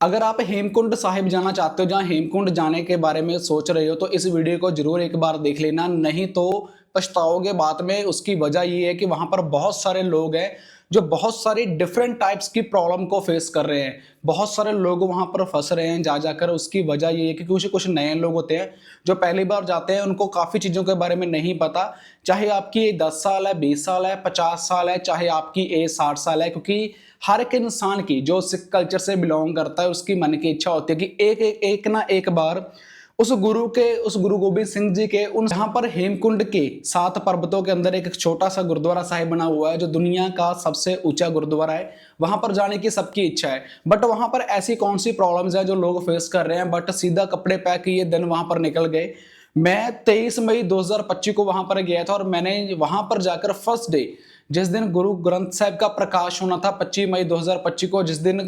अगर आप हेमकुंड साहिब जाना चाहते हो, जहाँ हेमकुंड जाने के बारे में सोच रहे हो, तो इस वीडियो को जरूर एक बार देख लेना, नहीं तो पछताओगे बाद में। उसकी वजह ये है कि वहां पर बहुत सारे लोग हैं जो बहुत सारी डिफरेंट टाइप्स की प्रॉब्लम को फेस कर रहे हैं। बहुत सारे लोग वहां पर फंस रहे हैं जा जाकर। उसकी वजह ये है कि कुछ कुछ नए लोग होते हैं जो पहली बार जाते हैं, उनको काफी चीजों के बारे में नहीं पता। चाहे आपकी 10 साल है, 20 साल है, 50 साल है, चाहे आपकी एज 60 साल है, क्योंकि हर एक इंसान की जो सिख कल्चर से बिलोंग करता है, उसकी मन की इच्छा होती है कि एक ना एक बार उस गुरु गोबिंद सिंह जी के उन जहां पर हेमकुंड के 7 पर्वतों के अंदर एक छोटा सा गुरुद्वारा साहिब बना हुआ है, जो दुनिया का सबसे ऊंचा गुरुद्वारा है, वहां पर जाने की सबकी इच्छा है। बट वहां पर ऐसी कौन सी प्रॉब्लम्स है जो लोग फेस कर रहे हैं, बट सीधा कपड़े पैक किए दिन वहां पर निकल गए। मैं 23 मई 2025 को वहां पर गया था और मैंने वहां पर जाकर फर्स्ट डे, जिस दिन गुरु ग्रंथ साहिब का प्रकाश होना था 25 मई 2025 को, जिस दिन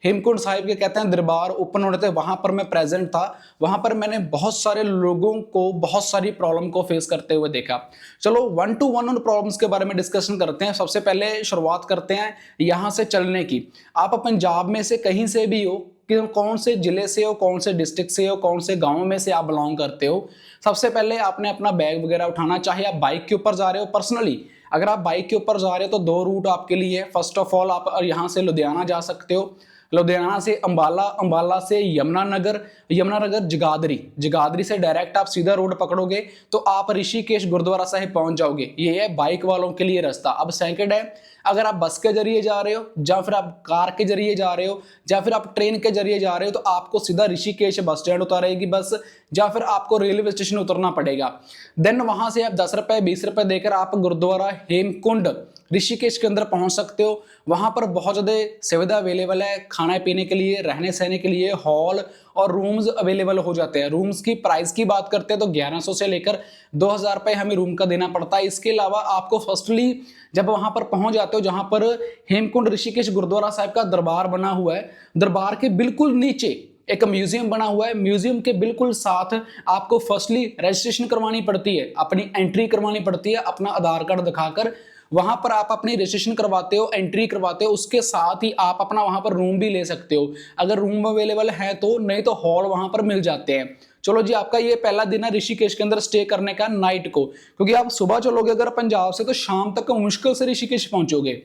हेमकुंड साहिब के कहते हैं दरबार ओपन होने थे, वहां पर मैं प्रेजेंट था। वहां पर मैंने बहुत सारे लोगों को बहुत सारी प्रॉब्लम को फेस करते हुए देखा। चलो 1 to 1 उन प्रॉब्लम्स के बारे में डिस्कशन करते हैं। सबसे पहले शुरुआत करते हैं यहां से चलने की। आप पंजाब में से कहीं से भी हो, कि कौन से जिले से हो, कौन से डिस्ट्रिक्ट से हो, कौन से गांव में से आप बिलोंग करते हो, सबसे पहले आपने अपना बैग वगैरह उठाना। चाहे आप बाइक के ऊपर जा रहे हो, पर्सनली अगर आप बाइक के ऊपर जा रहे हो तो 2 रूट आपके लिए है। फर्स्ट ऑफ ऑल आप यहां से लुधियाना जा सकते हो, लुधियाना से अंबाला, अंबाला से यमुनानगर, यमुनानगर जगाधरी, जगाधरी से डायरेक्ट आप सीधा रोड पकड़ोगे तो आप ऋषिकेश गुरुद्वारा साहिब पहुंच जाओगे। ये है बाइक वालों के लिए रास्ता। अब सेकंड है, अगर आप बस के जरिए जा रहे हो, या फिर आप कार के जरिए जा रहे हो, या फिर आप ट्रेन के जरिए जा रहे हो, तो आपको सीधा ऋषिकेश बस स्टैंड उतारेगी बस, या फिर आपको रेलवे स्टेशन उतरना पड़ेगा। देन वहां से आप 10 रुपए 20 रुपए देकर आप गुरुद्वारा हेमकुंड ऋषिकेश के अंदर पहुंच सकते हो। वहां पर बहुत ज्यादा सुविधा अवेलेबल है, खाने पीने के लिए, रहने सहने के लिए, हॉल और रूम्स अवेलेबल हो जाते हैं। रूम्स की प्राइस की बात करते हैं तो 1100 से लेकर 2000 रुपए हमें रूम का देना पड़ता है। इसके अलावा आपको फर्स्टली जब वहां पर पहुंच जाते हो, जहां पर हेमकुंड ऋषिकेश गुरुद्वारा साहिब का दरबार बना हुआ है, दरबार के बिल्कुल नीचे एक म्यूजियम बना हुआ है। म्यूजियम के बिल्कुल साथ आपको फर्स्टली रजिस्ट्रेशन करवानी पड़ती है, अपनी एंट्री करवानी पड़ती है, अपना आधार कार्ड दिखाकर वहां पर आप अपनी रजिस्ट्रेशन करवाते हो, एंट्री करवाते हो। उसके साथ ही आप अपना वहां पर रूम भी ले सकते हो, अगर रूम अवेलेबल है तो, नहीं तो हॉल वहां पर मिल जाते हैं। चलो जी, आपका ये पहला दिन है ऋषिकेश के अंदर स्टे करने का नाइट को, क्योंकि आप सुबह चलोगे अगर पंजाब से तो शाम तक मुश्किल से ऋषिकेश पहुंचोगे।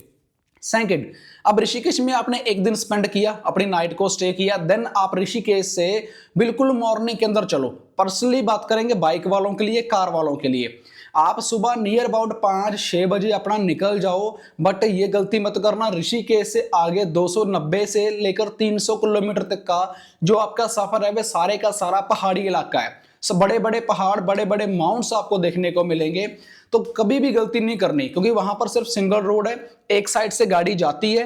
सेकंड, अब ऋषिकेश में आपने एक दिन स्पेंड किया, अपनी नाइट को स्टे किया, देन आप ऋषिकेश से बिल्कुल मॉर्निंग के अंदर चलो। पर्सनली बात करेंगे बाइक वालों के लिए, कार वालों के लिए, आप सुबह नियर अबाउट 5-6 बजे अपना निकल जाओ। बट ये गलती मत करना, ऋषिकेश से आगे 290 से लेकर 300 किलोमीटर तक का जो आपका सफर है वह सारे का सारा पहाड़ी इलाका है। सब बड़े बड़े पहाड़, बड़े बड़े माउंट्स आपको देखने को मिलेंगे। तो कभी भी गलती नहीं करनी, क्योंकि वहां पर सिर्फ सिंगल रोड है, एक साइड से गाड़ी जाती है,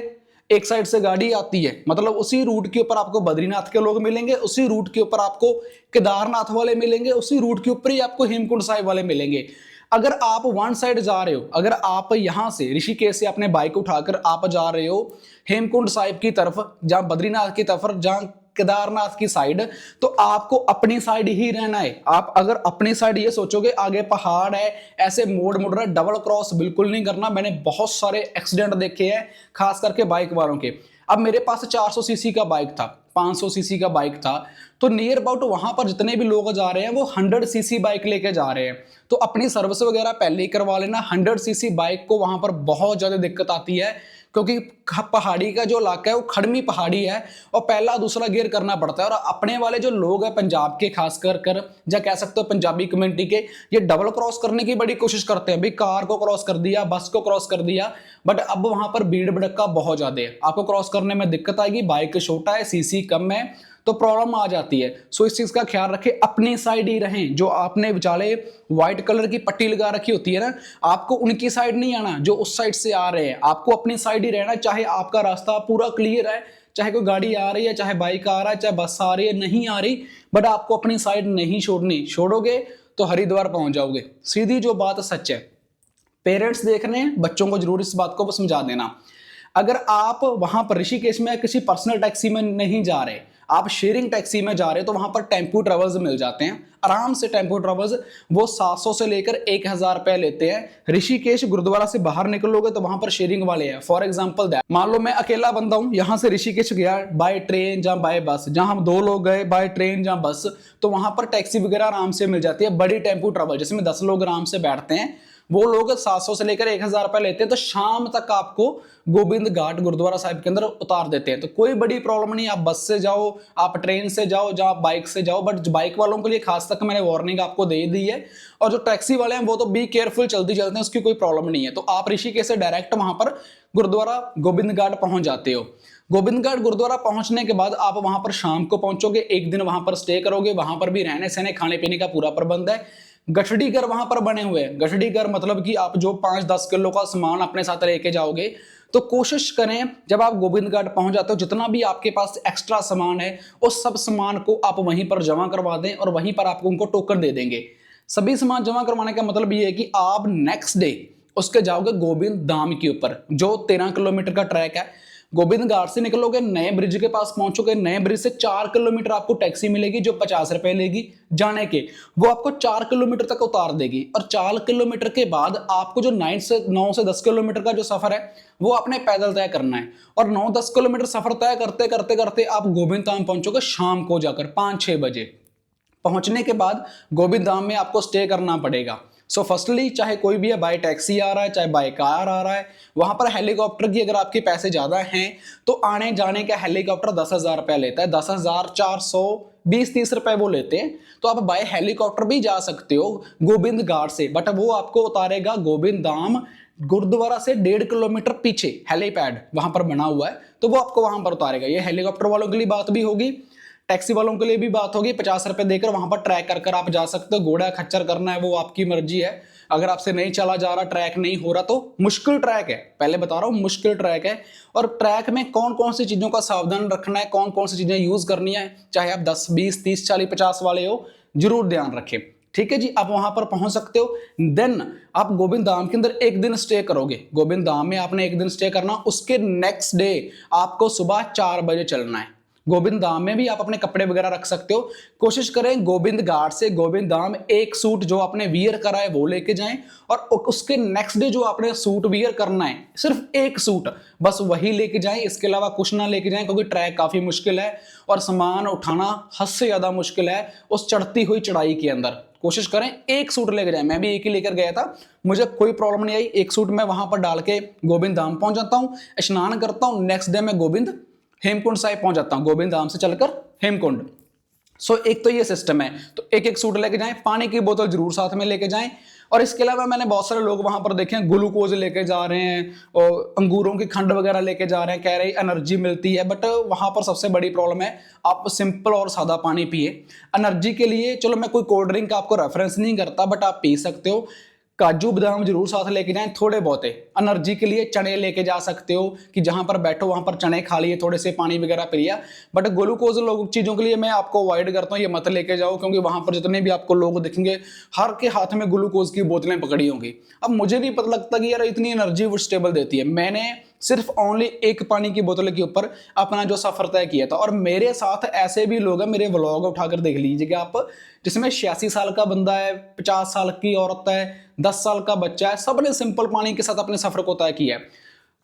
एक साइड से गाड़ी आती है। मतलब उसी रूट के ऊपर आपको बद्रीनाथ के लोग मिलेंगे, उसी रूट के ऊपर आपको केदारनाथ वाले मिलेंगे, उसी रूट के ऊपर ही आपको हेमकुंड साहिब वाले मिलेंगे। अगर आप वन साइड जा रहे हो, अगर आप यहां से ऋषिकेश से अपने बाइक उठाकर आप जा रहे हो हेमकुंड साहिब की तरफ, जहां बद्रीनाथ की तरफ, जहां केदारनाथ की साइड, तो आपको अपनी साइड ही रहना है। आप अगर अपनी साइड ये सोचोगे आगे पहाड़ है, ऐसे मोड़ मुड़ रहा है, डबल क्रॉस बिल्कुल नहीं करना। मैंने बहुत सारे एक्सीडेंट देखे हैं, खास करके बाइक वालों के। अब मेरे पास 400 सीसी का बाइक था, 500 सीसी का बाइक था, तो नियर अबाउट वहां पर जितने भी लोग जा रहे हैं वो 100 सीसी बाइक लेके जा रहे हैं। तो अपनी सर्विस वगैरह पहले ही करवा लेना। 100 सीसी बाइक को वहां पर बहुत ज्यादा दिक्कत आती है, क्योंकि पहाड़ी का जो इलाका है वो खड़मी पहाड़ी है और पहला दूसरा गियर करना पड़ता है। और अपने वाले जो लोग हैं पंजाब के, खास कर या कह सकते हो पंजाबी कम्युनिटी के, ये डबल क्रॉस करने की बड़ी कोशिश करते हैं। भाई कार को क्रॉस कर दिया, बस को क्रॉस कर दिया, बट अब वहां पर भीड़ भड़का बहुत ज्यादा है, आपको क्रॉस करने में दिक्कत आएगी। बाइक छोटा है, सीसी कम है, तो प्रॉब्लम आ जाती है। सो इस चीज का ख्याल रखें, अपनी साइड ही रहें। जो आपने बेचारे व्हाइट कलर की पट्टी लगा रखी होती है ना, आपको उनकी साइड नहीं आना, जो उस साइड से आ रहे हैं, आपको अपनी साइड ही रहना। चाहे आपका रास्ता पूरा क्लियर है, चाहे कोई गाड़ी आ रही है, चाहे बाइक आ रहा है, चाहे बस आ रही है, नहीं आ रही, बट आपको अपनी साइड नहीं छोड़नी। छोड़ोगे तो हरिद्वार पहुंच जाओगे, सीधी जो बात सच है। पेरेंट्स देख रहे हैं, बच्चों को जरूर इस बात को समझा देना। अगर आप वहां पर ऋषिकेश में किसी पर्सनल टैक्सी में नहीं जा रहे, आप शेयरिंग टैक्सी में जा रहे हो तो वहां पर टेम्पो ट्रेवल्स मिल जाते हैं आराम से। टेम्पो ट्रेवल्स वो 700 से लेकर 1000 रुपए लेते हैं। ऋषिकेश गुरुद्वारा से बाहर निकलोगे तो वहां पर शेयरिंग वाले हैं। फॉर एग्जांपल दैट, मान लो मैं अकेला बंदा हूं, यहां से ऋषिकेश गया बाय ट्रेन या बाय बस, जहां हम 2 लोग गए बाय ट्रेन या बस, तो वहां पर टैक्सी वगैरह आराम से मिल जाती है। बड़ी टेम्पो ट्रेवल जिसमें 10 लोग आराम से बैठते हैं, वो लोग 700 से लेकर 1000 रुपए लेते हैं। तो शाम तक आपको गोविंद घाट गुरुद्वारा साहिब के अंदर उतार देते हैं। तो कोई बड़ी प्रॉब्लम नहीं, आप बस से जाओ, आप ट्रेन से जाओ, या आप बाइक से जाओ। बट बाइक वालों के लिए खास तक मैंने वार्निंग आपको दे दी है। और जो टैक्सी वाले हैं वो तो बी केयरफुल, जल्दी चलते हैं, उसकी कोई प्रॉब्लम नहीं है। तो आप ऋषिकेश से डायरेक्ट वहां पर गुरुद्वारा गोविंद घाट पहुंच जाते हो। गोविंद घाट गुरुद्वारा पहुंचने के बाद आप वहां पर शाम को पहुंचोगे, एक दिन वहां पर स्टे करोगे। वहां पर भी रहने सहने खाने पीने का पूरा प्रबंध है। गठड़ी घर वहां पर बने हुए हैं। गठड़ी घर मतलब कि आप जो 5-10 किलो का सामान अपने साथ लेके जाओगे, तो कोशिश करें जब आप गोविंद घाट पहुंच जाते हो, जितना भी आपके पास एक्स्ट्रा सामान है उस सब सामान को आप वहीं पर जमा करवा दें और वहीं पर आपको उनको टोकन दे देंगे। सभी सामान जमा करवाने का मतलब ये है कि आप नेक्स्ट डे उसके जाओगे गोविंद धाम के ऊपर, जो 13 किलोमीटर का ट्रैक है। गोविंद घाट से निकलोगे, नए ब्रिज के पास पहुंचोगे। नए ब्रिज से 4 किलोमीटर आपको टैक्सी मिलेगी जो 50 रुपए लेगी जाने के, वो आपको 4 किलोमीटर तक उतार देगी। और 4 किलोमीटर के बाद आपको जो 9 से 10 किलोमीटर का जो सफर है वो आपने पैदल तय करना है। और 9-10 किलोमीटर सफर तय करते करते करते आप गोविंद धाम पहुंचोगे शाम को जाकर 5-6 बजे। पहुंचने के बाद गोविंद धाम में आपको स्टे करना पड़ेगा। सो फर्स्टली, चाहे कोई भी है, बाय टैक्सी आ रहा है चाहे बाय कार आ रहा है, वहां पर हेलीकॉप्टर की अगर आपके पैसे ज्यादा हैं तो आने जाने का हेलीकॉप्टर 10,000 रुपया लेता है। 10,420-30 रुपए वो लेते हैं। तो आप बाय हेलीकॉप्टर भी जा सकते हो गोविंद घाट से, बट वो आपको उतारेगा गोविंद धाम गुरुद्वारा से 1.5 किलोमीटर पीछे हेलीपैड वहां पर बना हुआ है, तो वो आपको वहां पर उतारेगा। ये हेलीकॉप्टर वालों के लिए बात भी होगी, टैक्सी वालों के लिए भी बात होगी। 50 रुपए देकर वहां पर ट्रैक कर आप जा सकते हो। घोड़ा खच्चर करना है वो आपकी मर्जी है। अगर आपसे नहीं चला जा रहा, ट्रैक नहीं हो रहा, तो मुश्किल ट्रैक है, पहले बता रहा हूं मुश्किल ट्रैक है। और ट्रैक में कौन कौन सी चीजों का सावधान रखना है, कौन कौन सी चीजें यूज करनी है, चाहे आप 10, 20, 30, 40, 50 वाले हो, जरूर ध्यान रखें। ठीक है जी, आप वहां पर पहुंच सकते हो। देन आप गोविंद धाम के अंदर एक दिन स्टे करोगे। गोविंद धाम में आपने एक दिन स्टे करना, उसके नेक्स्ट डे आपको सुबह 4 बजे चलना है। गोविंद धाम में भी आप अपने कपड़े वगैरह रख सकते हो। कोशिश करें गोविंद घाट से गोविंद धाम एक सूट जो आपने वियर करा है वो लेके जाएं, और उसके नेक्स्ट डे जो आपने सूट वियर करना है, सिर्फ एक सूट बस वही लेके जाएं। इसके अलावा कुछ ना लेके जाएं, क्योंकि ट्रैक काफी मुश्किल है और सामान उठाना हद से ज्यादा मुश्किल है उस चढ़ती हुई चढ़ाई के अंदर। कोशिश करें एक सूट लेके जाएं। मैं भी एक ही लेकर गया था, मुझे कोई प्रॉब्लम नहीं आई। एक सूट मैं वहां पर डाल के गोविंद धाम पहुंच जाता हूं, स्नान करता हूं, नेक्स्ट डे मैं गोविंद हेमकुंड साहिब पहुंच जाता हूं, गोविंद धाम से चलकर हेमकुंड। सो एक तो ये सिस्टम है। तो एक एक सूट लेके जाएं, पानी की बोतल जरूर साथ में लेके जाएं। और इसके अलावा मैंने बहुत सारे लोग वहां पर देखे हैं ग्लूकोज लेके जा रहे हैं और अंगूरों की खंड वगैरह लेके जा रहे हैं, कह रहे हैं एनर्जी मिलती है। बट वहां पर सबसे बड़ी प्रॉब्लम है, आप सिंपल और सादा पानी पिए एनर्जी के लिए। चलो मैं कोई कोल्ड ड्रिंक का आपको रेफरेंस नहीं करता, बट आप पी सकते हो। काजू बादाम जरूर साथ लेके जाएं, थोड़े बहुत एनर्जी के लिए। चने लेके जा सकते हो कि जहां पर बैठो वहां पर चने खा लिए, थोड़े से पानी वगैरह पी लिया। बट ग्लूकोज लोग चीजों के लिए मैं आपको अवॉइड करता हूं, ये मत लेके जाओ, क्योंकि वहां पर जितने भी आपको लोग दिखेंगे हर के हाथ में ग्लूकोज की बोतलें पकड़ी होंगी। अब मुझे नहीं पता लगता कि यार इतनी एनर्जी वो स्टेबल देती है। मैंने सिर्फ ओनली एक पानी की बोतल के ऊपर अपना जो सफर तय किया था। और मेरे साथ ऐसे भी लोग हैं, मेरे व्लॉग उठाकर देख लीजिएगा आप, जिसमें 86 साल का बंदा है, 50 साल की औरत है, 10 साल का बच्चा है, सबने सिंपल पानी के साथ अपने सफर को तय किया है।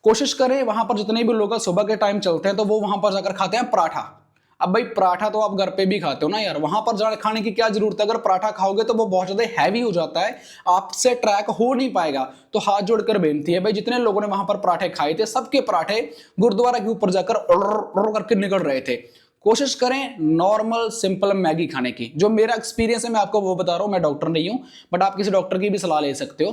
कोशिश करें वहां पर जितने भी लोग सुबह के टाइम चलते हैं तो वो वहां पर जाकर खाते हैं पराठा। अब भाई पराठा तो आप घर पे भी खाते हो ना यार, वहां पर जाने खाने की क्या जरूरत है। अगर पराठा खाओगे तो वो बहुत ज्यादा हैवी हो जाता है, आपसे ट्रैक हो नहीं पाएगा। तो हाथ जोड़कर बेनती है भाई, जितने लोगों ने वहां पर पराठे खाए थे, सबके पराठे गुरुद्वारा के ऊपर जाकर करके निकल रहे थे। कोशिश करें नॉर्मल सिंपल मैगी खाने की। जो मेरा एक्सपीरियंस है मैं आपको वो बता रहा हूं, मैं डॉक्टर नहीं हूं, बट आप किसी डॉक्टर की भी सलाह ले सकते हो।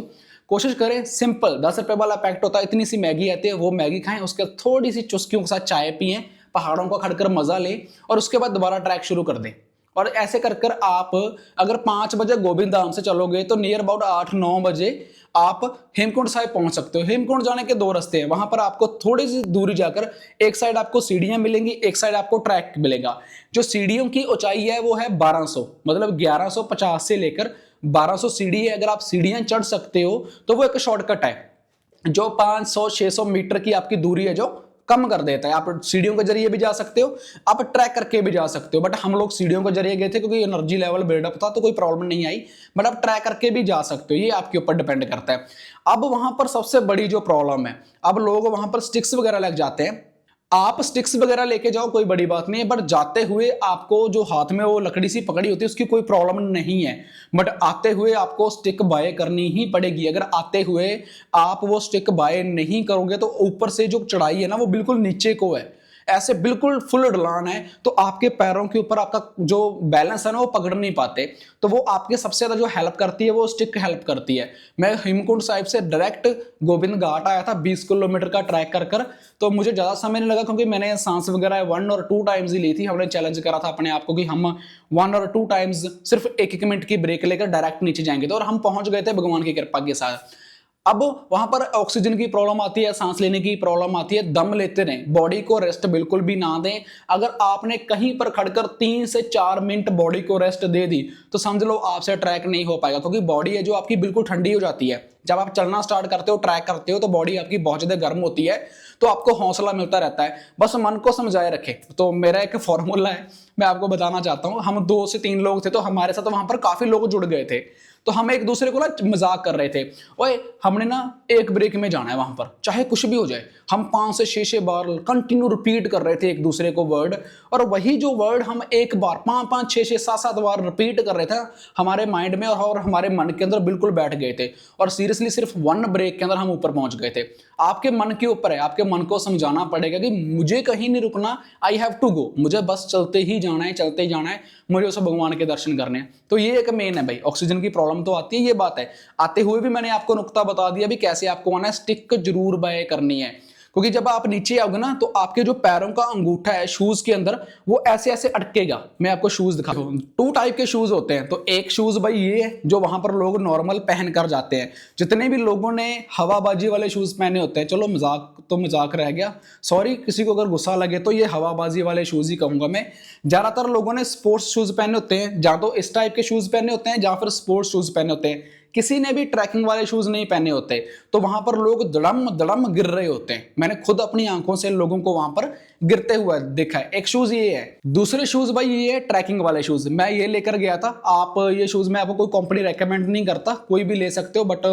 कोशिश करें सिंपल 10 रुपए वाला पैकेट होता है, इतनी सी मैगी आती है, वो मैगी खाएं, उसके थोड़ी सी चुस्कियों के साथ चाय पिएं, पहाड़ों को खड़कर मजा लें, और उसके बाद दोबारा ट्रैक शुरू कर दें। और ऐसे कर कर आप अगर 5 बजे गोविंद धाम से चलोगे तो नियर अबाउट 8-9 बजे आप हेमकुंड साहिब पहुंच सकते हो। हेमकुंड जाने के 2 रास्ते हैं, वहां पर आपको थोड़ी सी दूरी जाकर एक साइड आपको सीढ़ियां मिलेंगी, एक साइड आपको ट्रैक मिलेगा। जो सीढ़ियों की ऊंचाई है वो है 1200, मतलब 1150 से लेकर 1200 सीढ़ी है। अगर आप सीढ़ियां चढ़ सकते हो तो वो एक शॉर्टकट है। जो 500-600 मीटर की आपकी दूरी है जो कम कर देता है। आप सीढ़ियों के जरिए भी जा सकते हो, आप ट्रैक करके भी जा सकते हो, बट हम लोग सीढ़ियों के जरिए गए थे क्योंकि एनर्जी लेवल बिल्डअप था तो कोई प्रॉब्लम नहीं आई, बट आप ट्रैक करके भी जा सकते हो, ये आपके ऊपर डिपेंड करता है। अब वहां पर सबसे बड़ी जो प्रॉब्लम है, अब लोग वहां पर स्टिक्स वगैरह लग जाते हैं। आप स्टिक्स वगैरह लेके जाओ, कोई बड़ी बात नहीं है, बट जाते हुए आपको जो हाथ में वो लकड़ी सी पकड़ी होती है उसकी कोई प्रॉब्लम नहीं है, बट आते हुए आपको स्टिक बाय करनी ही पड़ेगी। अगर आते हुए आप वो स्टिक बाय नहीं करोगे तो ऊपर से जो चढ़ाई है ना वो बिल्कुल नीचे को है, ऐसे बिल्कुल फुल ढलान है, तो आपके पैरों के ऊपर आपका जो बैलेंस है ना वो पकड़ नहीं पाते। तो वो आपके सबसे ज्यादा जो हेल्प करती है वो स्टिक हेल्प करती है। मैं हेमकुंड साहिब से डायरेक्ट गोविंद घाट आया था 20 किलोमीटर का ट्रैक कर कर, तो मुझे ज्यादा समय नहीं लगा क्योंकि मैंने सांस वगैरह 1 और 2 टाइम्स ही ली थी। हमने चैलेंज करा था अपने आप को कि हम 1 और 2 टाइम्स सिर्फ 1 मिनट की ब्रेक लेकर डायरेक्ट नीचे जाएंगे, तो और हम पहुंच गए थे भगवान की कृपा के साथ। अब वहां पर ऑक्सीजन की प्रॉब्लम आती है, सांस लेने की प्रॉब्लम आती है, दम लेते रहें, बॉडी को रेस्ट बिल्कुल भी ना दें। अगर आपने कहीं पर खड़कर 3 से 4 मिनट बॉडी को रेस्ट दे दी तो समझ लो आपसे ट्रैक नहीं हो पाएगा, क्योंकि बॉडी है जो आपकी बिल्कुल ठंडी हो जाती है। जब आप चलना स्टार्ट करते हो, ट्रैक करते हो, तो बॉडी आपकी बहुत ज्यादा गर्म होती है, तो आपको हौसला मिलता रहता है। बस मन को समझाए रखे। तो मेरा एक फॉर्मूला है, मैं आपको बताना चाहता हूं। हम 2 से 3 लोग थे, तो हमारे साथ वहां पर काफी लोग जुड़ गए थे, तो हम एक दूसरे को ना मजाक कर रहे थे, ओए हमने ना एक ब्रेक में जाना है वहां पर, चाहे कुछ भी हो जाए। हम 5 से 6 बार कंटिन्यू रिपीट कर रहे थे एक दूसरे को वर्ड, और वही जो वर्ड हम एक बार 5 6 7 7 बार रिपीट कर रहे थे, हमारे माइंड में और हमारे मन के अंदर बिल्कुल बैठ गए थे, और सीरियसली सिर्फ 1 ब्रेक के अंदर हम ऊपर पहुंच गए थे। आपके मन के ऊपर है, आपके मन को समझाना पड़ेगा कि मुझे कहीं नहीं रुकना, आई हैव टू गो, मुझे बस चलते ही जाना है, चलते ही जाना है, मुझे उस भगवान के दर्शन करने हैं। तो ये एक मेन है भाई, ऑक्सीजन की प्रॉब्लम तो आती है, ये बात है। आते हुए भी मैंने आपको नुक्ता बता दिया भी कैसे आपको आना है, स्टिक जरूर बाय करनी है, क्योंकि जब आप नीचे आओगे ना तो आपके जो पैरों का अंगूठा है शूज के अंदर वो ऐसे ऐसे अटकेगा। मैं आपको शूज दिखा दूं, 2 टाइप के शूज होते हैं। तो एक शूज भाई ये है जो वहां पर लोग नॉर्मल पहन कर जाते हैं। जितने भी लोगों ने हवाबाजी वाले शूज पहने होते हैं, चलो मजाक तो मजाक रह गया, सॉरी किसी को अगर गुस्सा लगे तो ये हवाबाजी वाले शूज ही कहूंगा मैं। ज्यादातर लोगों ने स्पोर्ट्स शूज पहने होते हैं, या तो इस टाइप के शूज पहने होते हैं या फिर स्पोर्ट्स शूज पहने होते हैं। किसी ने भी ट्रैकिंग वाले शूज नहीं पहने होते, तो वहां पर लोग धड़म धड़म गिर रहे होते हैं। मैंने खुद अपनी आंखों से लोगों को वहां पर गिरते हुए देखा है। एक शूज ये है, दूसरे शूज भाई ये है ट्रैकिंग वाले शूज, मैं ये लेकर गया था। आप ये शूज मैं आपको कोई कंपनी रेकमेंड नहीं करता, कोई भी ले सकते हो, बट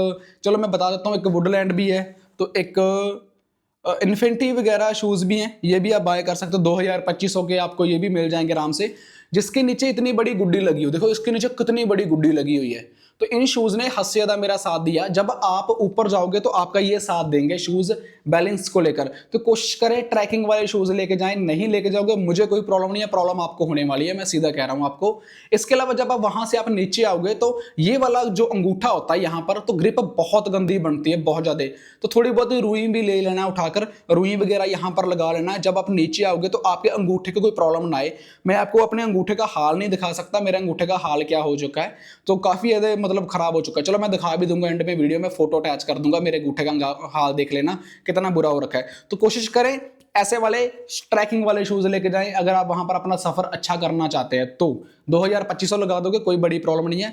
चलो मैं बता देता हूँ। एक वुडलैंड भी है, तो एक इन्फिनिटी वगैरह शूज भी हैं, ये भी आप बाय कर सकते हो। 2000-2500 के आपको ये भी मिल जाएंगे आराम से, जिसके नीचे इतनी बड़ी गुड्डी लगी हो, देखो इसके नीचे कितनी बड़ी गुड्डी लगी हुई है। तो इन शूज ने हद से ज्यादा मेरा साथ दिया। जब आप ऊपर जाओगे तो आपका ये साथ देंगे शूज बैलेंस को लेकर। तो कोशिश करें ट्रैकिंग वाले शूज लेके जाएं, नहीं लेके जाओगे मुझे कोई प्रॉब्लम नहीं है, प्रॉब्लम आपको होने वाली है, मैं सीधा कह रहा हूं आपको। इसके अलावा जब आप वहां से आप नीचे आओगे तो ये वाला जो अंगूठा होता है यहाँ पर, तो ग्रिप बहुत गंदी बनती है, बहुत ज्यादा। तो थोड़ी बहुत रुई भी ले लेना उठाकर, रुई वगैरह यहाँ पर लगा लेना। जब आप नीचे आओगे तो आपके अंगूठे को कोई प्रॉब्लम ना आए। मैं आपको अपने अंगूठे का हाल नहीं दिखा सकता, मेरे अंगूठे का हाल क्या हो चुका है, तो काफी ज्यादा मतलब खराब हो चुका है। चलो मैं दिखा भी दूंगा एंड में, वीडियो में फोटो अटैच कर दूंगा, मेरे अंगूठे का हाल देख लेना कितना बुरा हो रखा है। तो कोशिश करें ऐसे वाले ट्रैकिंग वाले शूज लेके जाएं अगर आप वहां पर अपना सफर अच्छा करना चाहते हैं। तो 2000-2500 लगा दोगे, कोई बड़ी प्रॉब्लम नहीं है,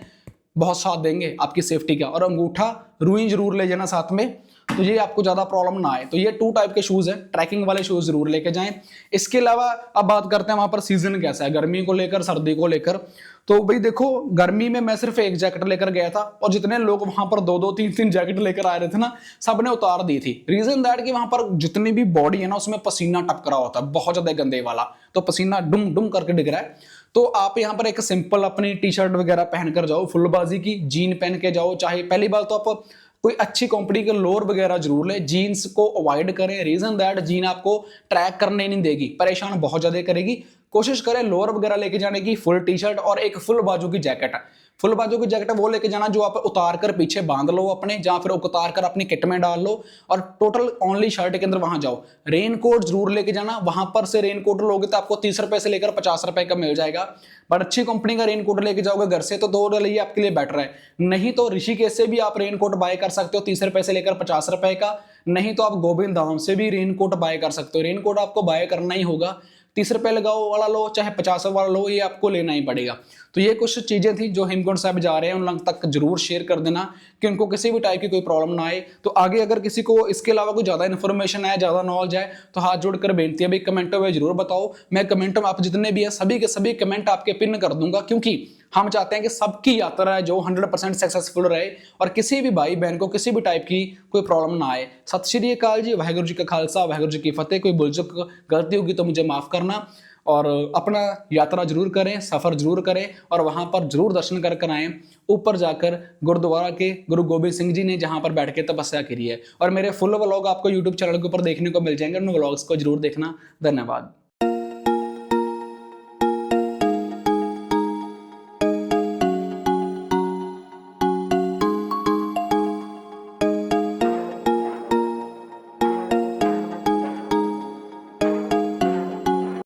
बहुत साथ देंगे आपकी सेफ्टी का। और अंगूठा रुई जरूर ले जाना साथ में, तो ये आपको ज्यादा प्रॉब्लम ना आए। तो ये 2 टाइप के शूज है, ट्रैकिंग वाले शूज जरूर लेके जाएं। इसके अलावा अब बात करते हैं वहां पर सीजन कैसा है, गर्मी को लेकर सर्दी को लेकर। तो भाई देखो, गर्मी में मैं सिर्फ 1 जैकेट लेकर गया था, और जितने लोग वहां पर 2-2 3-3 जैकेट लेकर आ रहे थे ना, सबने उतार दी थी। रीजन दैट कि वहां पर जितनी भी बॉडी है ना उसमें पसीना टपक रहा होता है, बहुत ज्यादा गंदे वाला, तो पसीना डुम डुम करके डिग रहा है। तो आप यहाँ पर एक सिंपल अपनी टी शर्ट वगैरह पहनकर जाओ, फुलबाजी की जीन पहन के जाओ। चाहे पहली बार तो आप कोई अच्छी कंपनी के लोअर वगैरह जरूर ले, जीन्स को अवॉइड करें। रीजन दैट जीन आपको ट्रैक करने नहीं देगी, परेशान बहुत ज्यादा करेगी। कोशिश करें लोअर वगैरह लेके जाने की, फुल टी शर्ट और एक फुल बाजू की जैकेट। फुल बाजू की जैकेट वो लेके जाना जो आप उतार कर पीछे बांध लो अपने, जहां फिर उतार कर अपनी किट में डाल लो, और टोटल ओनली शर्ट के अंदर वहां जाओ। रेन कोट जरूर लेके जाना, वहां पर से रेन कोट लोगे तो आपको 30 रुपए से लेकर 50 रुपए का मिल जाएगा। बट अच्छी कंपनी का रेन कोट लेके जाओगे घर से तो ये आपके लिए बेटर है। नहीं तो ऋषिकेश से भी आप रेन कोट बाय कर सकते हो 30 रुपए से लेकर 50 रुपए का। नहीं तो आप गोविंद धाम से भी रेन कोट बाय कर सकते हो। रेन कोट आपको बाय करना ही होगा, 30 रुपए लगाओ वाला लो चाहे 50 वाला लो, ये आपको लेना ही पड़ेगा। तो ये कुछ चीज़ें थी जो हेमकुंड साहिब जा रहे हैं उन लोग तक जरूर शेयर कर देना कि उनको किसी भी टाइप की कोई प्रॉब्लम ना आए। तो आगे अगर किसी को इसके अलावा कोई ज़्यादा इन्फॉर्मेशन है, ज़्यादा नॉलेज है, तो हाथ जोड़कर बेनती है भाई कमेंटों में जरूर बताओ। मैं कमेंटों में आप जितने भी हैं सभी के सभी कमेंट आपके पिन कर दूंगा, क्योंकि हम चाहते हैं कि सबकी यात्रा है जो 100% सक्सेसफुल रहे और किसी भी भाई बहन को किसी भी टाइप की कोई प्रॉब्लम ना आए। सत श्री अकाल जी, वाहिगुरू जी का खालसा वाहिगुरू जी की फतेह। कोई भूल चूक गलती होगी तो मुझे माफ करना, और अपना यात्रा जरूर करें, सफर जरूर करें और वहां पर जरूर दर्शन कर कर आए, ऊपर जाकर गुरुद्वारा के गुरु गोबिंद सिंह जी ने जहां पर बैठ के तपस्या करी है। और मेरे फुल व्लॉग आपको यूट्यूब चैनल के ऊपर देखने को मिल जाएंगे, उन व्लॉग्स को जरूर देखना। धन्यवाद।